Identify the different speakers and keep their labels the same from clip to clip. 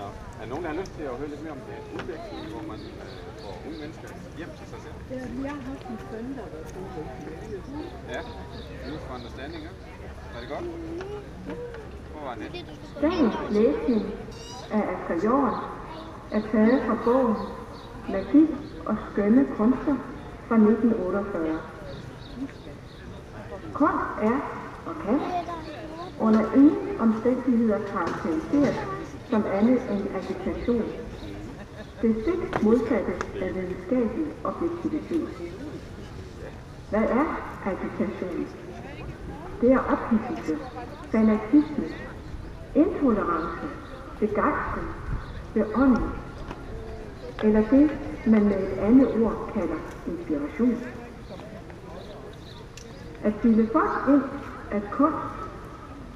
Speaker 1: Nå. Er der nogen, der har lyst til at høre lidt mere om det udveksling, hvor man får unge mennesker hjem til sig selv?
Speaker 2: Ja, jeg har haft en søn, der var udveksling.
Speaker 1: Ja, Youth for Understanding, ja. Var det godt? Hvor var det?
Speaker 3: Dagens læsning af Asger Jorn er taget fra bogen Magi og skønne kunster fra 1948. Kunst er og kan under ingen omstændigheder karakteriseres som andet end agitation. Det stik modsatte af videnskabelig objektivitet. Hvad er agitation? Det er ophidselse, fanatisme, intolerance, begejstring, beånding, eller det, man med et andet ord kalder inspiration. At bilde folk ind, at kunst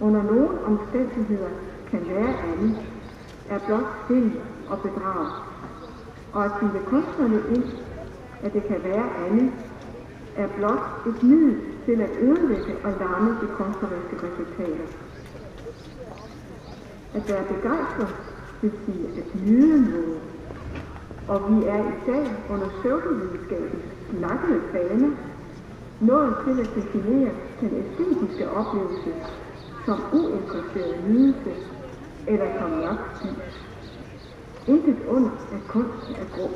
Speaker 3: under nogle omstændigheder kan være andet, er blot svindel og bedrag. Og at bilde kunstnerne ind, at det kan være andet, er blot et middel til at ødelægge og lamme de kunstneriske resultater. At være begejstret vil sige at nyde noget. Og vi er i dag under pseudovidenskabens nakkede bane nået til at definere den æstetiske oplevelse som uinteresseret nydelse eller som mørk lys. Intet under, at kunsten er grå.